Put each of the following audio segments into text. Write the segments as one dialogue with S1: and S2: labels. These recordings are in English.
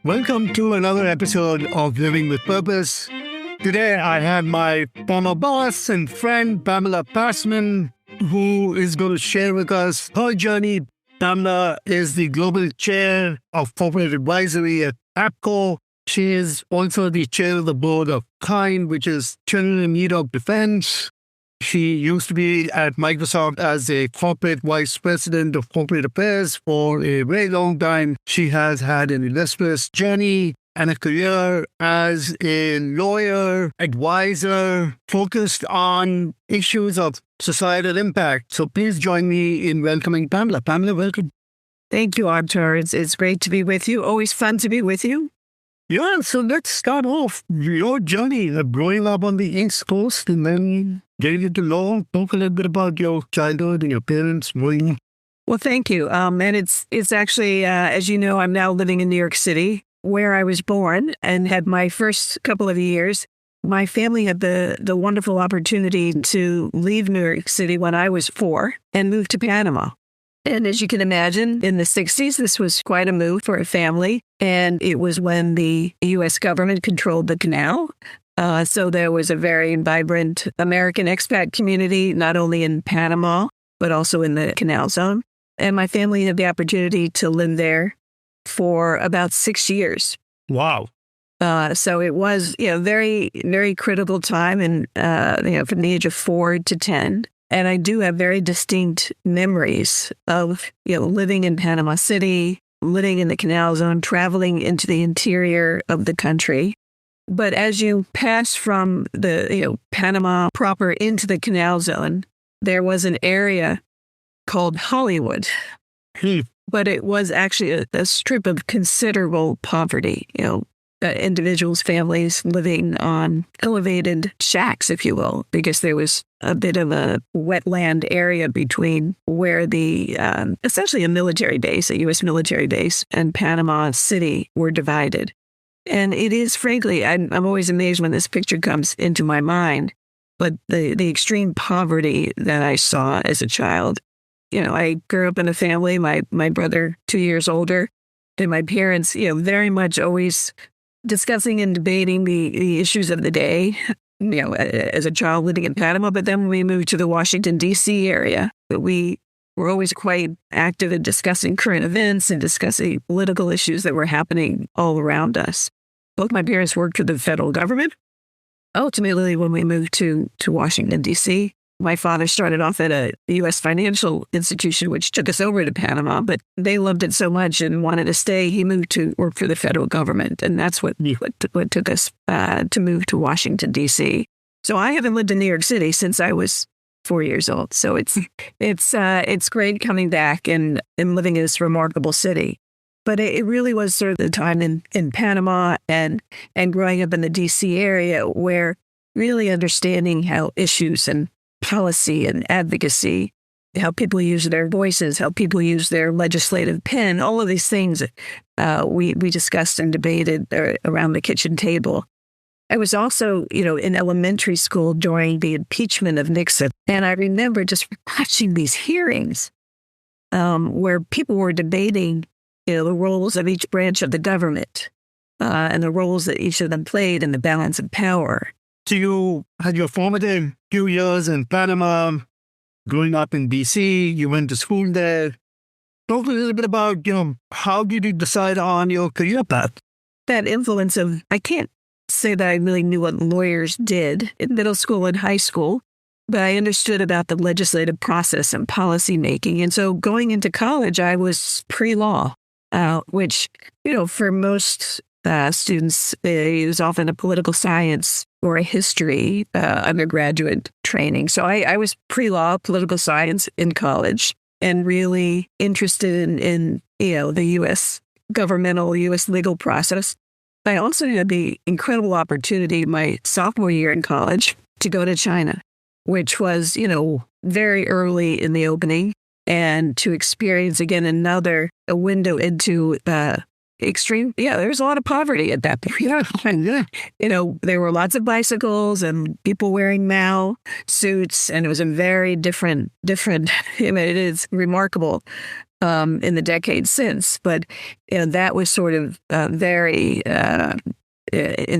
S1: Welcome to another episode of Living with Purpose. Today I have my former boss and friend Pamela Passman, who is going to share with us her journey. Pamela is the Global Chair of Corporate Advisory at APCO. She is also the chair of the board of KIND, which is Children in Need of Defense. She used to be at Microsoft as a corporate vice president of corporate affairs for a very long time. She has had an illustrious journey and a career as a lawyer, advisor, focused on issues of societal impact. So please join me in welcoming Pamela. Pamela, welcome.
S2: Thank you, Arthur. It's great to be with you. Always fun to be with you.
S1: Yeah, so let's start off your journey of growing up on the East Coast and then getting into law. Talk a little bit about your childhood and your parents.
S2: Well, thank you. And it's actually, as you know, I'm now living in New York City, where I was born and had my first couple of years. My family had the wonderful opportunity to leave New York City when I was 4 and move to Panama. And as you can imagine, in the 60s, this was quite a move for a family. And it was when the U.S. government controlled the canal. So there was a very vibrant American expat community, not only in Panama, but also in the canal zone. And my family had the opportunity to live there for about 6 years.
S1: Wow.
S2: So it was, very, very critical time and, from the age of 4 to 10. And I do have very distinct memories of, living in Panama City, living in the canal zone, traveling into the interior of the country. But as you pass from the, Panama proper into the canal zone, there was an area called Hollywood. But it was actually a strip of considerable poverty, individuals, families living on elevated shacks, if you will, because there was a bit of a wetland area between where the, essentially a military base, a U.S. military base, and Panama City were divided. And it is, frankly, I'm always amazed when this picture comes into my mind, but the extreme poverty that I saw as a child. I grew up in a family, my brother 2 years older, and my parents, very much always discussing and debating the issues of the day, as a child living in Panama. But then when we moved to the Washington, D.C. area, we were always quite active in discussing current events and discussing political issues that were happening all around us. Both my parents worked for the federal government. Ultimately, when we moved to Washington, D.C., my father started off at a U.S. financial institution, which took us over to Panama, but they loved it so much and wanted to stay. He moved to work for the federal government, and that's what took us to move to Washington, D.C. So I haven't lived in New York City since I was 4 years old. So it's great coming back and living in this remarkable city. But it really was sort of the time in Panama and growing up in the D.C. area where really understanding how issues and policy and advocacy, how people use their voices, how people use their legislative pen, all of these things we discussed and debated around the kitchen table. I was also, in elementary school during the impeachment of Nixon. And I remember just watching these hearings where people were debating, the roles of each branch of the government and the roles that each of them played in the balance of power.
S1: So you had your formative few years in Panama, growing up in D.C., you went to school there. Talk a little bit about, how did you decide on your career path?
S2: That influence of, I can't say that I really knew what lawyers did in middle school and high school, but I understood about the legislative process and policy making. And so going into college, I was pre-law, which, for most students, it was often a political science or a history undergraduate training. So I was pre-law, political science in college and really interested in the U.S. governmental, U.S. legal process. I also had the incredible opportunity my sophomore year in college to go to China, which was, very early in the opening, and to experience again a window into extreme. Yeah, there was a lot of poverty at that point. There were lots of bicycles and people wearing Mao suits, and it was a very different. It is remarkable. in the decades since. But that was sort of very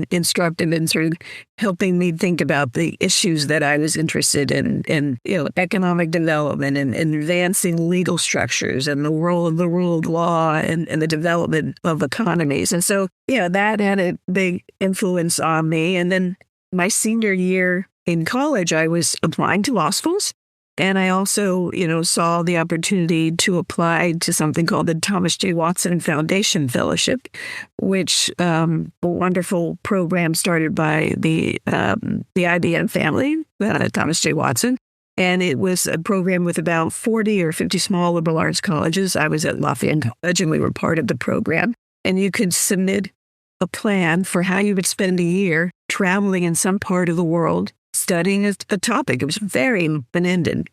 S2: instructive in sort of helping me think about the issues that I was interested in economic development and advancing legal structures and the role of law and the development of economies. And so, that had a big influence on me. And then my senior year in college, I was applying to law schools. And I also, saw the opportunity to apply to something called the Thomas J. Watson Foundation Fellowship, which a wonderful program started by the IBM family, Thomas J. Watson. And it was a program with about 40 or 50 small liberal arts colleges. I was at Lafayette College, and we were part of the program. And you could submit a plan for how you would spend a year traveling in some part of the world studying a topic. It was very open-ended.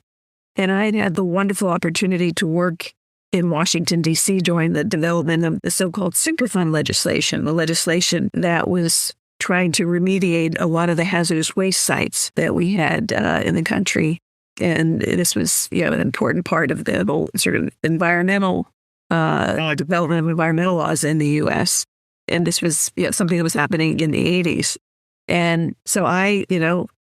S2: And I had the wonderful opportunity to work in Washington, D.C. during the development of the so-called Superfund legislation, the legislation that was trying to remediate a lot of the hazardous waste sites that we had in the country. And this was, an important part of the whole sort of environmental development of environmental laws in the U.S. And this was something that was happening in the 80s. And so I,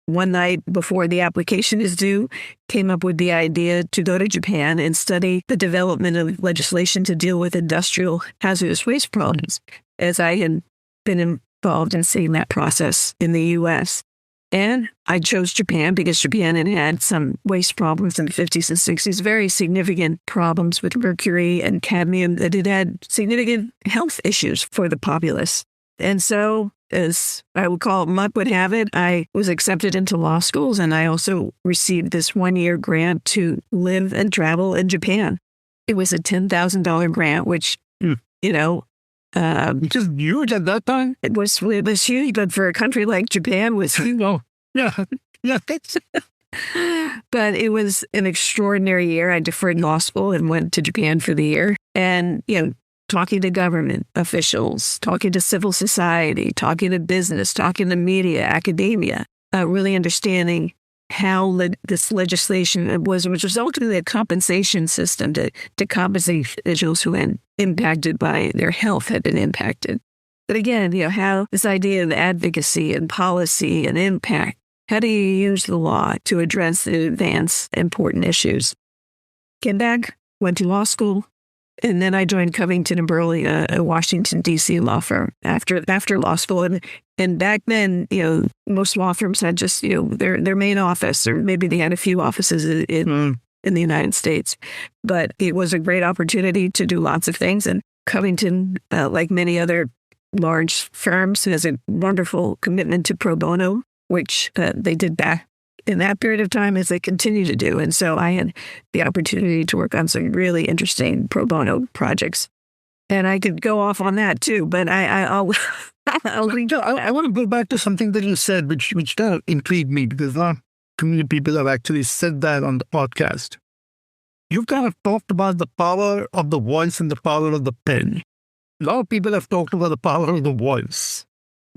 S2: one night before the application is due, came up with the idea to go to Japan and study the development of legislation to deal with industrial hazardous waste problems, as I had been involved in seeing that process in the U.S. And I chose Japan because Japan had some waste problems in the 50s and 60s, very significant problems with mercury and cadmium, that it had significant health issues for the populace. And so, as I would call it, luck would have it, I was accepted into law schools, and I also received this 1-year grant to live and travel in Japan. It was a $10,000 grant, which,
S1: which is huge at that time.
S2: It was huge, but for a country like Japan was huge.
S1: Yeah.
S2: But it was an extraordinary year. I deferred law school and went to Japan for the year. And, talking to government officials, talking to civil society, talking to business, talking to media, academia, really understanding how this legislation which was ultimately a compensation system to compensate individuals who had impacted by their health had been impacted. But again, how this idea of advocacy and policy and impact, how do you use the law to address and advance important issues? Came back, went to law school, and then I joined Covington & Burley, a Washington, D.C. law firm after law school. And back then, most law firms had just, their main office, or maybe they had a few offices in the United States. But it was a great opportunity to do lots of things. And Covington, like many other large firms, has a wonderful commitment to pro bono, which they did back in that period of time, as they continue to do. And so I had the opportunity to work on some really interesting pro bono projects. And I could go off on that too, but I'll
S1: I want to go back to something that you said, which kind of intrigued me, because not community people have actually said that on the podcast. You've kind of talked about the power of the voice and the power of the pen. A lot of people have talked about the power of the voice.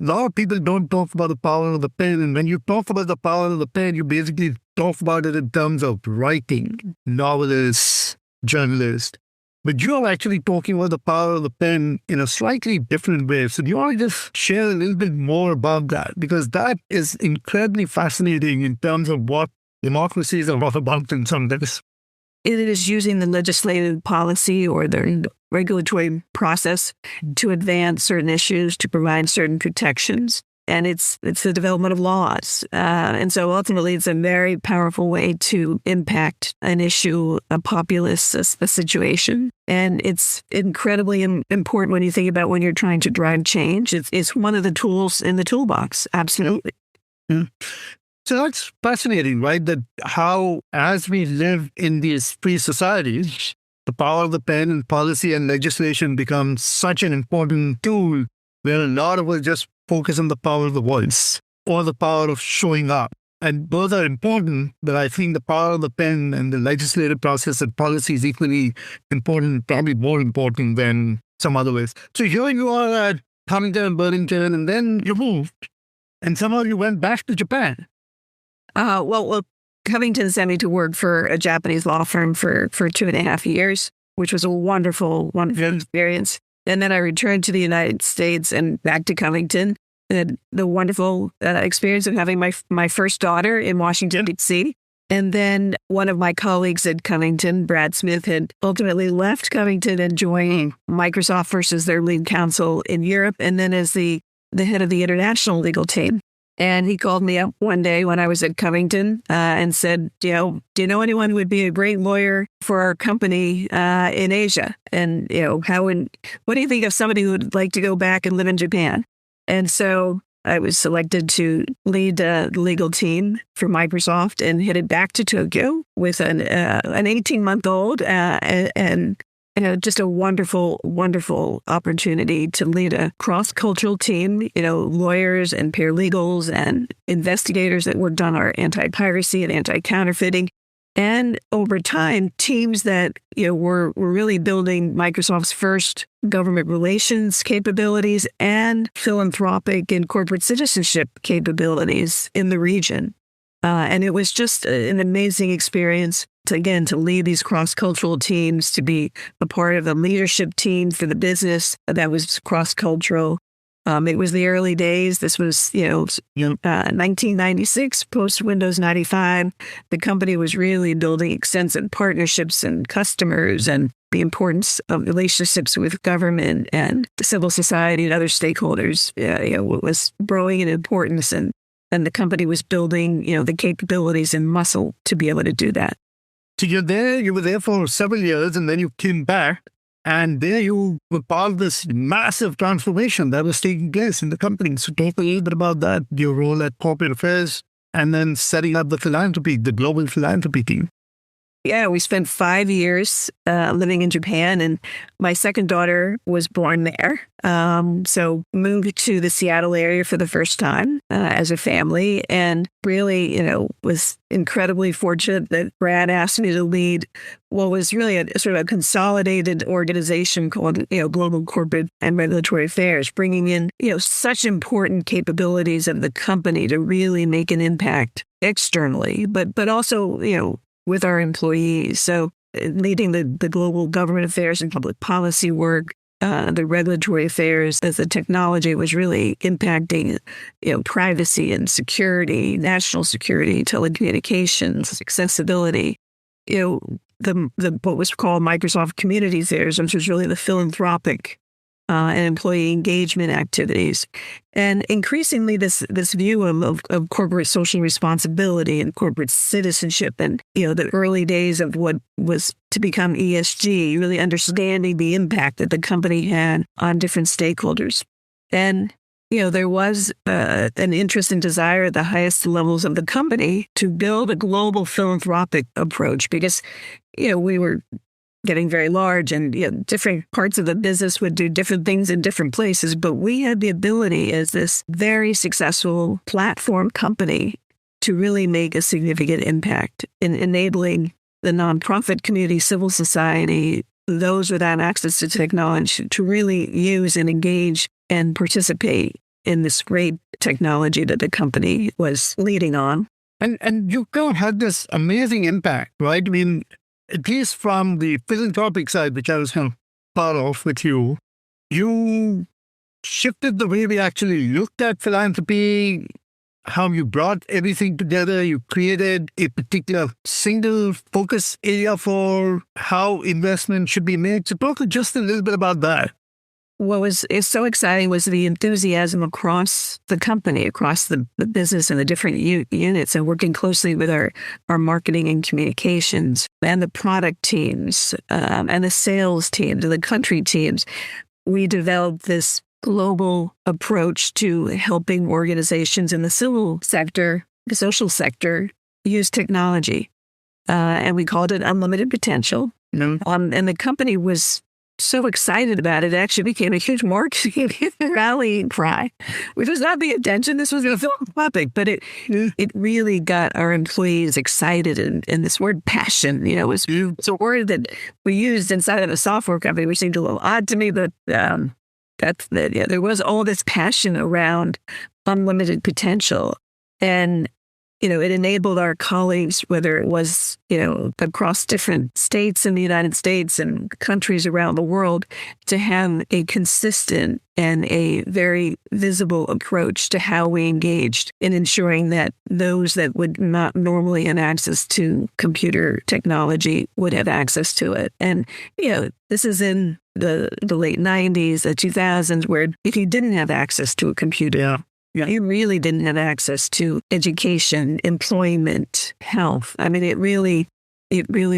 S1: A lot of people don't talk about the power of the pen. And when you talk about the power of the pen, you basically talk about it in terms of writing, novelists, journalists. But you're actually talking about the power of the pen in a slightly different way. So do you want to just share a little bit more about that? Because that is incredibly fascinating in terms of what democracies are all about in some ways.
S2: It is using the legislative policy or the regulatory process to advance certain issues, to provide certain protections. And it's the development of laws. And so ultimately, it's a very powerful way to impact an issue, a populace, a situation. And it's incredibly important when you think about when you're trying to drive change. It's one of the tools in the toolbox. Absolutely.
S1: Yeah. So that's fascinating, right? That how, as we live in these free societies, the power of the pen and policy and legislation becomes such an important tool, where a lot of us just focus on the power of the voice or the power of showing up. And both are important, but I think the power of the pen and the legislative process and policy is equally important, probably more important than some other ways. So here you are at Covington & Burlington, and then you moved, and somehow you went back to Japan.
S2: Well, Covington sent me to work for a Japanese law firm for 2.5 years. which was a wonderful, wonderful experience. And then I returned to the United States and back to Covington. And the wonderful experience of having my first daughter in Washington, D.C. And then one of my colleagues at Covington, Brad Smith, had ultimately left Covington and joined Microsoft first as their lead counsel in Europe, and then as the head of the international legal team. And he called me up one day when I was at Covington and said, do you know anyone who would be a great lawyer for our company in Asia? And, what do you think of somebody who would like to go back and live in Japan? And so I was selected to lead the legal team for Microsoft and headed back to Tokyo with an 18-month-old and just a wonderful, wonderful opportunity to lead a cross-cultural team, lawyers and paralegals and investigators that worked on our anti-piracy and anti-counterfeiting. And over time, teams that were really building Microsoft's first government relations capabilities and philanthropic and corporate citizenship capabilities in the region. And it was just an amazing experience to lead these cross-cultural teams, to be a part of the leadership team for the business that was cross-cultural. It was the early days. This was, 1996, post-Windows 95. The company was really building extensive partnerships and customers, and the importance of relationships with government and civil society and other stakeholders was growing in importance. And the company was building, the capabilities and muscle to be able to do that.
S1: So you were there for several years, and then you came back. And there you were part of this massive transformation that was taking place in the company. So talk a little bit about that, your role at corporate affairs, and then setting up the global philanthropy team.
S2: Yeah, we spent 5 years living in Japan, and my second daughter was born there. So moved to the Seattle area for the first time as a family, and really, was incredibly fortunate that Brad asked me to lead what was really a sort of a consolidated organization called, Global Corporate and Regulatory Affairs, bringing in, such important capabilities of the company to really make an impact externally, but also, with our employees. So leading the global government affairs and public policy work, the regulatory affairs as the technology was really impacting, privacy and security, national security, telecommunications, accessibility, the what was called Microsoft Community Affairs, which was really the philanthropic and employee engagement activities. And increasingly this view of corporate social responsibility and corporate citizenship and, the early days of what was to become ESG, really understanding the impact that the company had on different stakeholders. And, there was an interest and desire at the highest levels of the company to build a global philanthropic approach because, we were getting very large and different parts of the business would do different things in different places. But we had the ability as this very successful platform company to really make a significant impact in enabling the nonprofit community, civil society, those without access to technology to really use and engage and participate in this great technology that the company was leading on.
S1: And you had this amazing impact, right? I mean, at least from the philanthropic side, which I was part of with you, you shifted the way we actually looked at philanthropy, how you brought everything together. You created a particular single focus area for how investment should be made. So talk just a little bit about that.
S2: What was so exciting was the enthusiasm across the company, across the business and the different units, and working closely with our marketing and communications and the product teams and the sales teams and the country teams. We developed this global approach to helping organizations in the civil sector, the social sector, use technology. And we called it Unlimited Potential. And the company was so excited about it, it actually became a huge marketing rallying cry, which was not the intention. This was a philanthropic, but it really got our employees excited. And this word passion, was it's a word that we used inside of a software company, which seemed a little odd to me, but there was all this passion around unlimited potential. And it enabled our colleagues, whether it was, across different states in the United States and countries around the world, to have a consistent and a very visible approach to how we engaged in ensuring that those that would not normally have access to computer technology would have access to it. And, this is in the late 90s, the 2000s, where if you didn't have access to a computer, you really didn't have access to education, employment, health. I mean, it really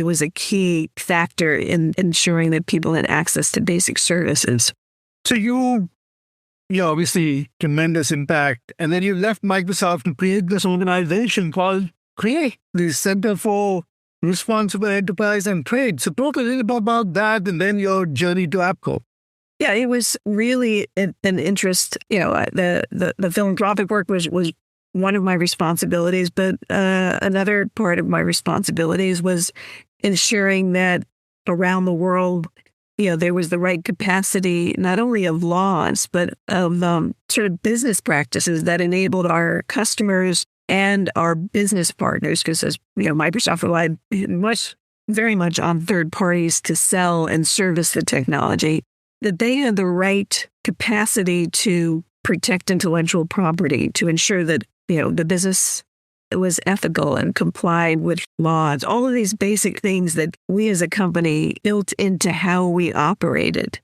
S2: was a key factor in ensuring that people had access to basic services.
S1: So you obviously tremendous impact. And then you left Microsoft to create this organization called CREATE, the Center for Responsible Enterprise and Trade. So talk a little bit about that and then your journey to APCO.
S2: Yeah, it was really an interest. The philanthropic work was one of my responsibilities, but another part of my responsibilities was ensuring that around the world, there was the right capacity, not only of laws, but of sort of business practices that enabled our customers and our business partners, because as Microsoft relied very much on third parties to sell and service the technology, that they had the right capacity to protect intellectual property, to ensure that, the business was ethical and complied with laws, all of these basic things that we as a company built into how we operated,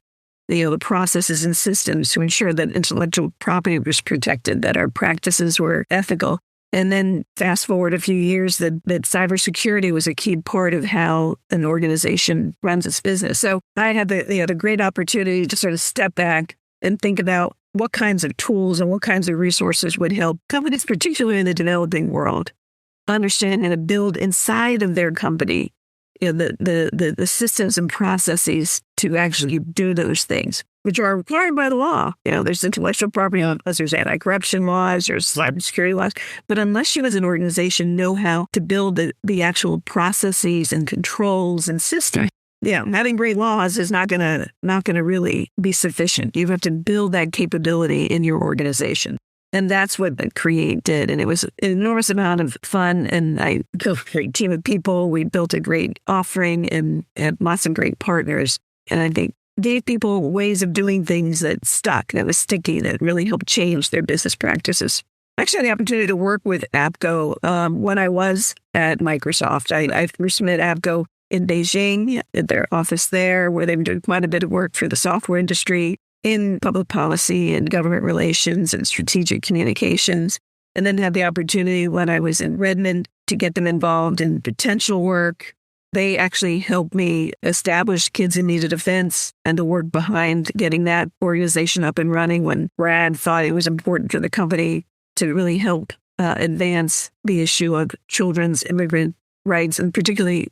S2: the processes and systems to ensure that intellectual property was protected, that our practices were ethical. And then fast forward a few years, that cybersecurity was a key part of how an organization runs its business. So I had the great opportunity to sort of step back and think about what kinds of tools and what kinds of resources would help companies, particularly in the developing world, understand and to build inside of their company the systems and processes to actually do those things, which are required by the law. There's intellectual property laws, there's anti-corruption laws, there's cybersecurity laws. But unless you as an organization know how to build the actual processes and controls and systems, having great laws is not gonna really be sufficient. You have to build that capability in your organization. And that's what the CREATE did. And it was an enormous amount of fun. And I built a great team of people. We built a great offering and had lots of great partners. And I think gave people ways of doing things that stuck, that was sticky, that really helped change their business practices. I actually had the opportunity to work with APCO when I was at Microsoft. I first met APCO in Beijing at their office there, where they've done quite a bit of work for the software industry in public policy and government relations and strategic communications. And then had the opportunity when I was in Redmond to get them involved in potential work. They actually helped me establish Kids in Need of Defense and the work behind getting that organization up and running when Brad thought it was important for the company to really help advance the issue of children's immigrant rights, and particularly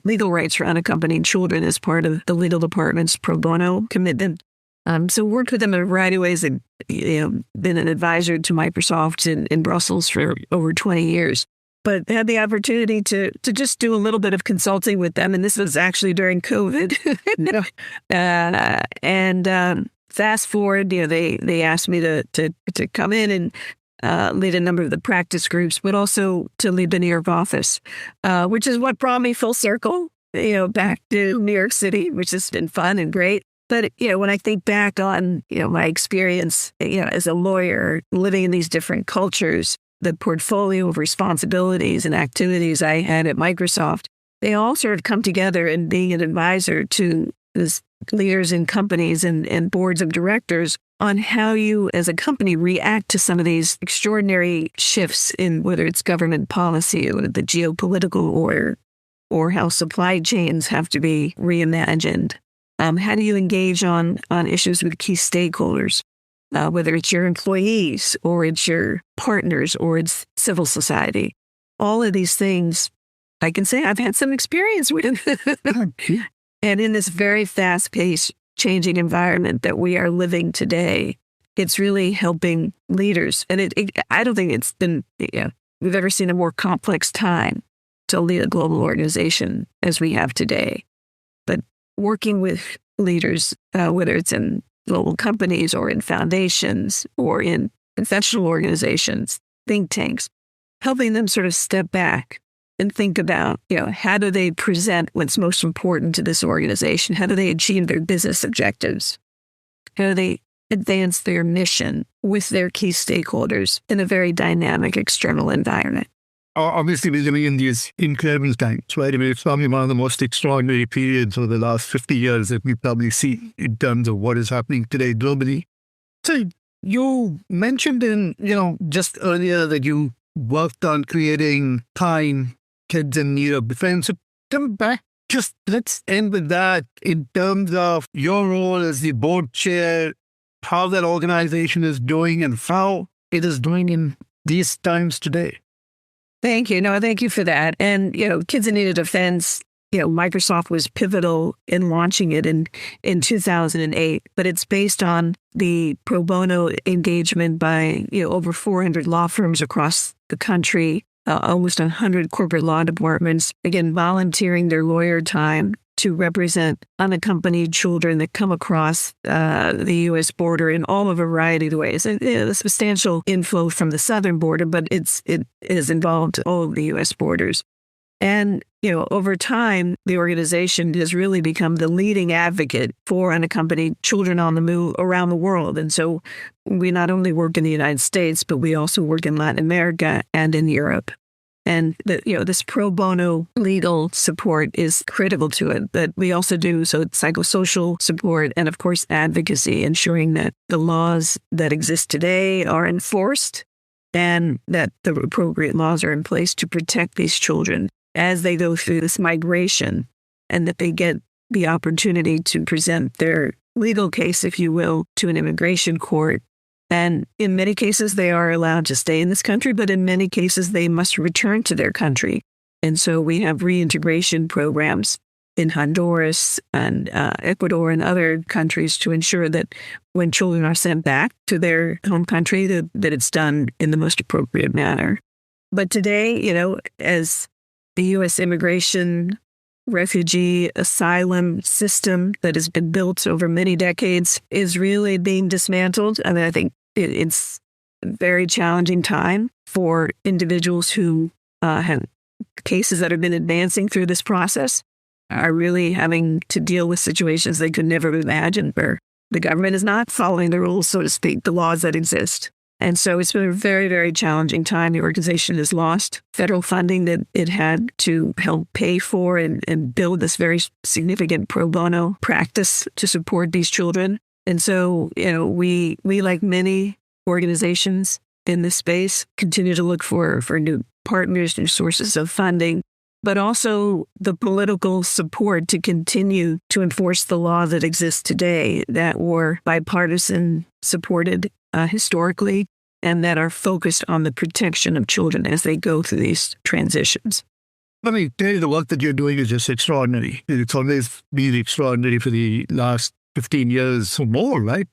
S2: legal rights for unaccompanied children as part of the legal department's pro bono commitment. So worked with them in a variety of ways, and been an advisor to Microsoft in Brussels for over 20 years. But had the opportunity to just do a little bit of consulting with them, and this was actually during COVID. Fast forward, they asked me to come in and lead a number of the practice groups, but also to lead the New York office, which is what brought me full circle, back to New York City, which has been fun and great. But, when I think back on, my experience, as a lawyer living in these different cultures, the portfolio of responsibilities and activities I had at Microsoft, they all sort of come together in being an advisor to these leaders in companies and boards of directors on how you as a company react to some of these extraordinary shifts in whether it's government policy or the geopolitical order, or how supply chains have to be reimagined. How do you engage on issues with key stakeholders, whether it's your employees or it's your partners or it's civil society? All of these things, I can say I've had some experience with. And in this very fast-paced, changing environment that we are living today, it's really helping leaders. And I don't think it's been, we've ever seen a more complex time to lead a global organization as we have today. But working with leaders, whether it's in global companies or in foundations or in conventional organizations, think tanks, helping them sort of step back and think about, how do they present what's most important to this organization? How do they achieve their business objectives? How do they advance their mission with their key stakeholders in a very dynamic external environment?
S1: Obviously, we're living in these incredible times, right? I mean, it's probably one of the most extraordinary periods over the last 50 years that we probably see in terms of what is happening today globally. So you mentioned just earlier that you worked on creating Kind Kids in Need of Defense. So come back, just let's end with that in terms of your role as the board chair, how that organization is doing and how it is doing in these times today.
S2: Thank you. No, thank you for that. And, Kids in Need of Defense, Microsoft was pivotal in launching it in 2008, but it's based on the pro bono engagement by, over 400 law firms across the country, almost 100 corporate law departments, again, volunteering their lawyer time to represent unaccompanied children that come across the U.S. border in all a variety of ways. And a substantial inflow from the southern border, but it has involved all of the U.S. borders. And, over time, the organization has really become the leading advocate for unaccompanied children on the move around the world. And so we not only work in the United States, but we also work in Latin America and in Europe. And this pro bono legal support is critical to it. But we also do psychosocial support and, of course, advocacy, ensuring that the laws that exist today are enforced and that the appropriate laws are in place to protect these children as they go through this migration, and that they get the opportunity to present their legal case, if you will, to an immigration court. And in many cases, they are allowed to stay in this country, but in many cases, they must return to their country. And so we have reintegration programs in Honduras and Ecuador and other countries to ensure that when children are sent back to their home country, that it's done in the most appropriate manner. But today, as the U.S. immigration, refugee, asylum system that has been built over many decades is really being dismantled. I mean, I think it's a very challenging time for individuals who have cases that have been advancing through this process, are really having to deal with situations they could never have imagined, where the government is not following the rules, so to speak, the laws that exist. And so it's been a very, very challenging time. The organization has lost federal funding that it had to help pay for and build this very significant pro bono practice to support these children. And so, we like many organizations in this space, continue to look for new partners, new sources of funding, but also the political support to continue to enforce the law that exists today that were bipartisan supported historically, and that are focused on the protection of children as they go through these transitions.
S1: Let me tell you, the work that you're doing is just extraordinary. It's always been extraordinary for the last 15 years or more, right?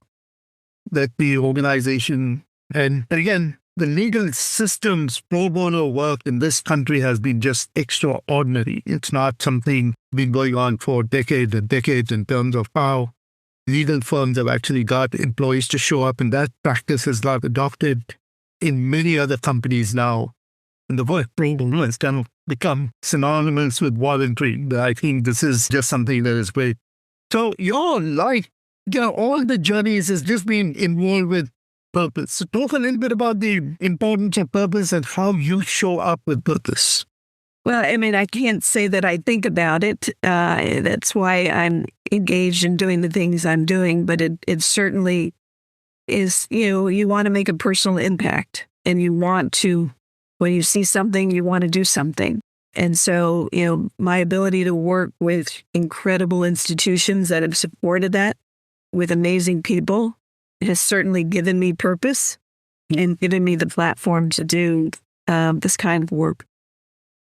S1: That the organization, and again, the legal system's pro bono work in this country has been just extraordinary. It's not something been going on for decades and decades in terms of how legal firms have actually got employees to show up, and that practice has got adopted in many other companies now. And the word pro bono has kind of become synonymous with voluntary. I think this is just something that is great. So your life, all the journeys has just been involved with purpose. So talk a little bit about the importance of purpose and how you show up with purpose.
S2: Well, I mean, I can't say that I think about it. That's why I'm engaged in doing the things I'm doing. But it certainly is, you want to make a personal impact, and you want to, when you see something, you want to do something. And so, my ability to work with incredible institutions that have supported that with amazing people has certainly given me purpose and given me the platform to do this kind of work.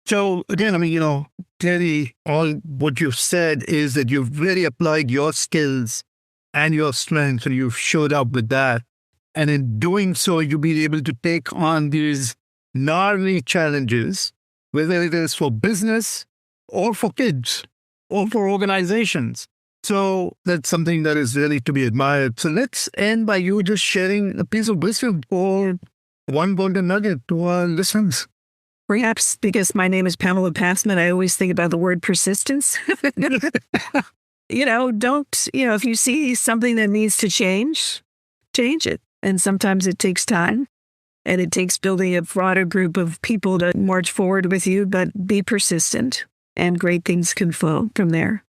S1: So again, I mean, clearly all what you've said is that you've really applied your skills and your strengths, and you've showed up with that. And in doing so, you'll be able to take on these gnarly challenges, whether it is for business or for kids or for organizations. So that's something that is really to be admired. So let's end by you just sharing a piece of wisdom or one golden nugget to our listeners.
S2: Perhaps because my name is Pamela Passman, I always think about the word persistence. If you see something that needs to change it. And sometimes it takes time and it takes building a broader group of people to march forward with you, but be persistent and great things can flow from there.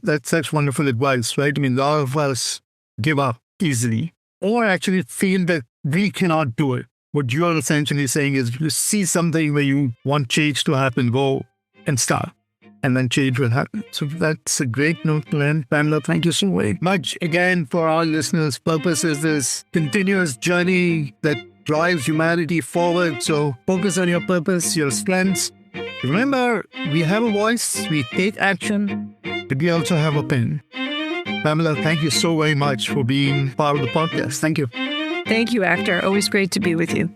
S1: That's such wonderful advice, right? I mean, a lot of us give up easily or actually feel that we cannot do it. What you're essentially saying is you see something where you want change to happen, go and start, and then change will happen. So that's a great note to end. Pamela, thank you so very much. Again, for our listeners, purpose is this continuous journey that drives humanity forward. So focus on your purpose, your strengths. Remember, we have a voice, we take action, but we also have a pen. Pamela, thank you so very much for being part of the podcast. Thank you.
S2: Thank you, Actor. Always great to be with you.